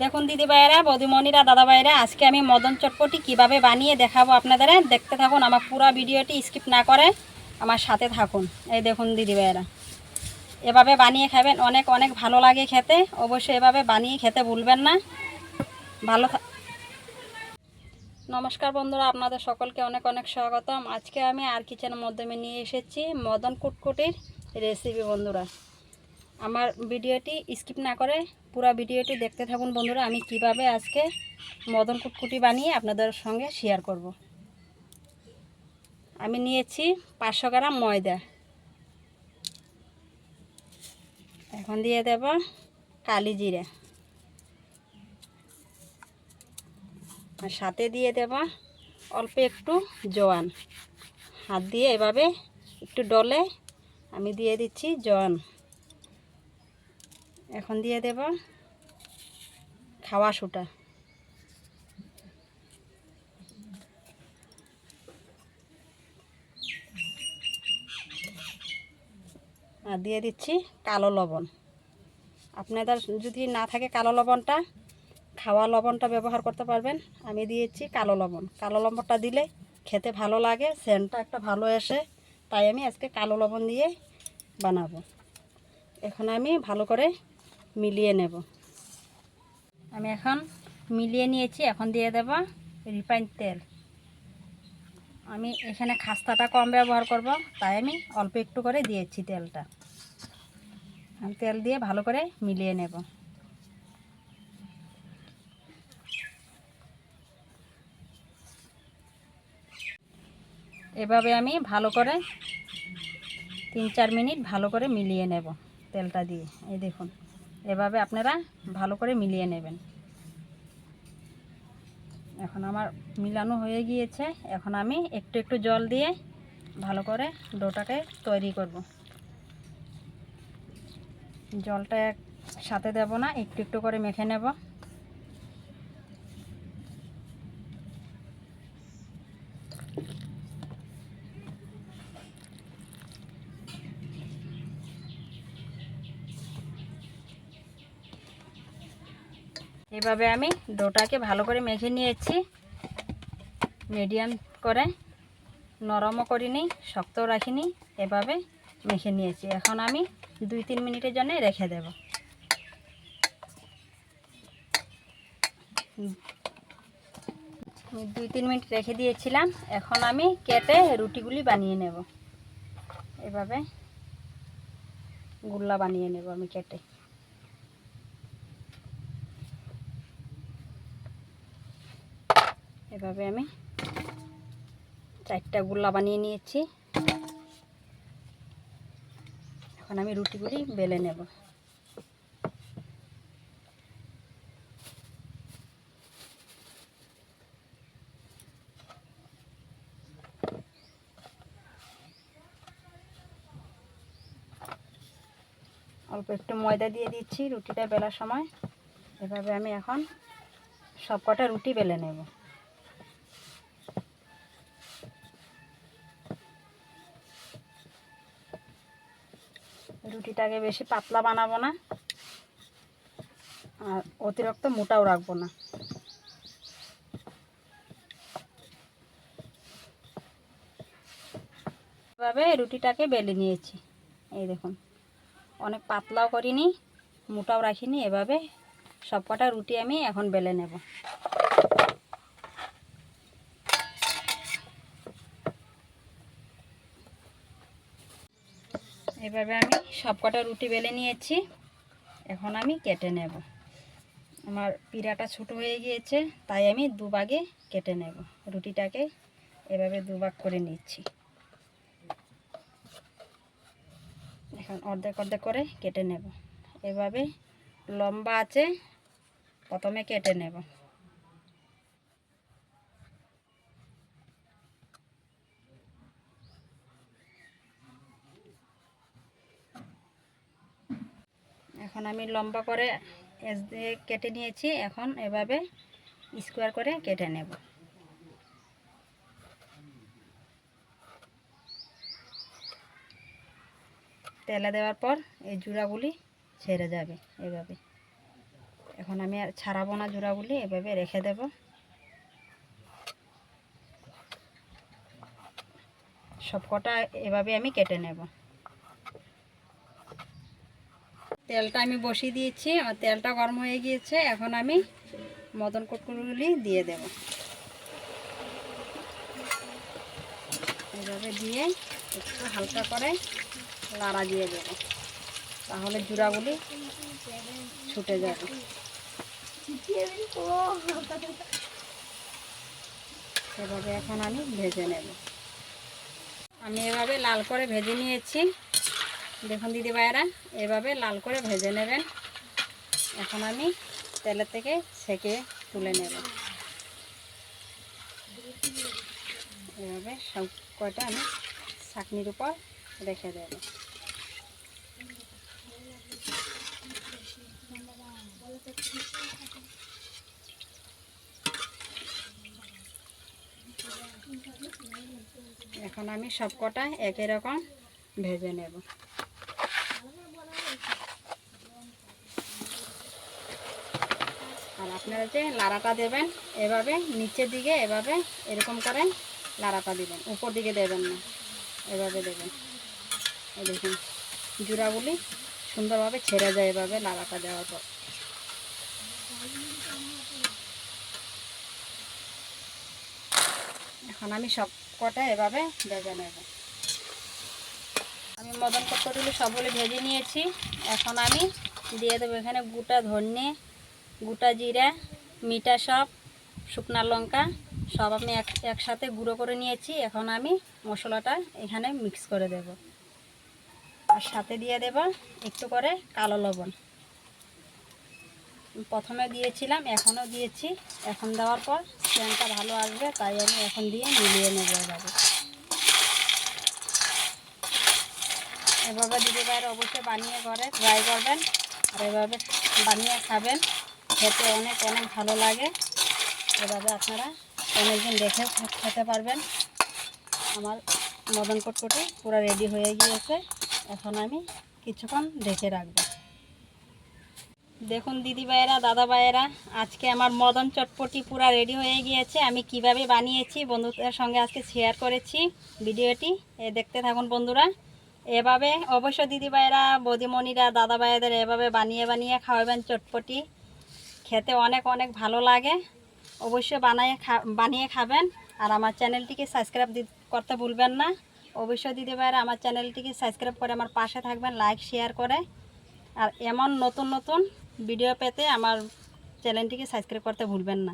দেখুন দিদি ভাইয়েরা, বৌদিমণিরা, দাদা ভাইয়েরা, আজকে আমি মদন চটপটি কিভাবে বানিয়ে দেখাবো আপনাদের। দেখতে থাকুন, আমার পুরো ভিডিওটি স্কিপ না করে আমার সাথে থাকুন। এই দেখুন দিদি ভাইয়েরা, এভাবে বানিয়ে খাবেন, অনেক অনেক ভালো লাগে খেতে। অবশ্যই এভাবে বানিয়ে খেতে ভুলবেন না। ভালো নমস্কার বন্ধুরা, আপনাদের সকলকে অনেক অনেক স্বাগতম। আজকে আমি আর কিচেনের মাধ্যমে নিয়ে এসেছি মদন কুটকুটির রেসিপি। বন্ধুরা, আমার ভিডিওটি স্কিপ না করে পুরো ভিডিওটি দেখতে থাকুন। বন্ধুরা, আমি কিভাবে আজকে মদন কুটকুটি বানিয়ে আপনাদের সঙ্গে শেয়ার করব। আমি নিয়েছি 500 গ্রাম ময়দা। এখন দিয়ে দেব কালি জিরে, আর সাথে দিয়ে দেব অল্প একটু জোয়ান। হাত দিয়ে এভাবে একটু ডলে আমি দিয়ে দিচ্ছি জোয়ান। এখন দিয়ে দেব খাওয়া সোডা, আর দিয়ে দিচ্ছি কালো লবণ। আপনাদের যদি না থাকে কালো লবণটা, খাওয়া লবণটা ব্যবহার করতে পারবেন। আমি দিয়েছি কালো লবণ। কালো লবণটা দিলে খেতে ভালো লাগে, সেন্টটা একটা ভালো আসে, তাই আমি আজকে কালো লবণ দিয়ে বানাবো। এখন আমি ভালো করে মিলিয়ে নেব। আমি এখন মিলিয়ে নিয়েছি। এখন দিয়ে দেব রিফাইন তেল। আমি এখানে খাস্তাটা কম ব্যবহার করব, তাই আমি অল্প একটু করে দিয়েছি তেলটা। আমি তেল দিয়ে ভালো করে মিলিয়ে নেব। এভাবে আমি ভালো করে 3-4 মিনিট ভালো করে মিলিয়ে নেব তেলটা দিয়ে। এই দেখুন, এভাবে আপনারা ভালো করে মিলিয়ে নেবেন। এখন আমার মিলানো হয়ে গিয়েছে। এখন আমি একটু একটু জল দিয়ে ভালো করে ডোটাকে তৈরি করব। জলটা একসাথে দেব না, একটু একটু করে মেখে নেব। এভাবে আমি ডোটাকে ভালো করে মেখে নিয়েছি। মিডিয়াম করে, নরমও করিনি, শক্তও রাখিনি, এভাবে মেখে নিয়েছি। এখন আমি 2-3 মিনিটের জন্য রেখে দেব। 2-3 মিনিট রেখে দিয়েছিলাম। এখন আমি কেটে রুটিগুলি বানিয়ে নেব। এভাবে গুল্লা বানিয়ে নেব আমি কেটে। এভাবে আমি 4টা গুল্লা বানিয়ে নিয়েছি। এখন আমি রুটিগুলি বেলে নেব। অল্প একটু ময়দা দিয়ে দিচ্ছি রুটিটা বেলার সময়। এভাবে আমি এখন সবকটা রুটি বেলে নেব। রুটিটাকে বেশি পাতলা বানাবো না, আর অতিরিক্ত মোটাও রাখবো না। এভাবে রুটিটাকে বেলে নিয়েছি। এই দেখুন, অনেক পাতলাও করিনি, মোটাও রাখিনি। এভাবে সবকটা রুটি আমি এখন বেলে নেব। এভাবে আমি সবকটা রুটি বেলে নিয়েছি। এখন আমি কেটে নেব। আমার পিড়াটা ছোট হয়ে গিয়েছে, তাই আমি দুভাগে কেটে নেব। রুটিটাকে এভাবে দুভাগ করে নিচ্ছি। এখন অর্ধেক অর্ধেক করে কেটে নেব। এভাবে লম্বা আছে প্রথমে কেটে নেব। এখন আমি লম্বা করে এজ দিয়ে কেটে নিয়েছি। এখন এভাবে স্কোয়ার করে কেটে নেব। তেলে দেওয়ার পর এই জুড়াগুলি ছেড়ে যাবে। এভাবে এখন আমি আর ছাড়াবো না জোড়াগুলি, এভাবে রেখে দেব। সবকটা এভাবে আমি কেটে নেব। তেলটা আমি বসিয়ে দিয়েছি, আমার তেলটা গরম হয়ে গিয়েছে। এখন আমি মদন কুটকুটগুলি দিয়ে দেব। এভাবে দিয়ে একটু হালকা করে লাড়া দিয়ে দেব, তাহলে জোড়াগুলি ছুটে যাবে। এভাবে এখন আমি ভেজে নেব। আমি এভাবে লাল করে ভেজে নিয়েছি। দেখুন দিদি ভাইয়েরা, এভাবে লাল করে ভেজে নেবেন। এখন আমি তেলের থেকে ছেঁকে তুলে নেব। এভাবে সব কয়টা আমি ছাঁকনির উপর রেখে দেব। এখন আমি সব কটা একই রকম ভেজে নেব। আর আপনারা যে লাড়াটা দেবেন, এভাবে নিচের দিকে এভাবে এরকম করে লাড়াটা দিবেন, উপর দিকে দেবেন না, এভাবে দেবেন। এই দেখুন জোড়াগুলি সুন্দরভাবে ছেড়ে যায় এভাবে লাড়াটা দেওয়ার পর। এখন আমি সব কটা এভাবে ভেজে নেব। আমি মদন কুটকুটগুলি সবগুলি ভেজে নিয়েছি। এখন আমি দিয়ে দেবো এখানে গোটা ধনে, গোটা জিরা, মিঠা সব, শুকনা লঙ্কা সব আমি একসাথে গুঁড়ো করে নিয়েছি। এখন আমি মশলাটা এখানে মিক্স করে দেব। আর সাথে দিয়ে দেব একটু করে কালো লবণ। প্রথমে দিয়েছিলাম, এখনও দিয়েছি। এখন দেওয়ার পর সেন্টটা ভালো আসবে, তাই আমি এখন দিয়ে মিলিয়ে নেব। এভাবে দিদি ভাইয়েরা অবশ্যই বানিয়ে ঘরে ট্রাই করবেন, আর এভাবে বানিয়ে খাবেন, খেতে অনেক অনেক ভালো লাগে। এভাবে আপনারা অনেকদিন রেখে খেতে পারবেন। আমার মদন কুটকুটি পুরো রেডি হয়ে গিয়েছে। এখন আমি কিছুক্ষণ রেখে রাখবো। দেখুন দিদি ভাইয়েরা, দাদা ভাইয়েরা, আজকে আমার মদন চটপটি পুরো রেডি হয়ে গিয়েছে। আমি কিভাবে বানিয়েছি বন্ধুদের সঙ্গে আজকে শেয়ার করেছি ভিডিওটি, দেখতে থাকুন বন্ধুরা। এভাবে অবশ্যই দিদি ভাইয়েরা, বৌদিমণিরা, দাদা ভাইয়াদের এভাবে বানিয়ে বানিয়ে খাওয়াবেন চটপটি, খেতে অনেক অনেক ভালো লাগে। অবশ্যই বানিয়ে খাবেন। আর আমার চ্যানেলটিকে সাবস্ক্রাইব করতে ভুলবেন না। অবশ্যই দিদি ভাইয়েরা আমার চ্যানেলটিকে সাবস্ক্রাইব করে আমার পাশে থাকবেন, লাইক শেয়ার করে। আর এমন নতুন নতুন ভিডিও পেতে আমার চ্যানেলটিকে সাবস্ক্রাইব করতে ভুলবেন না।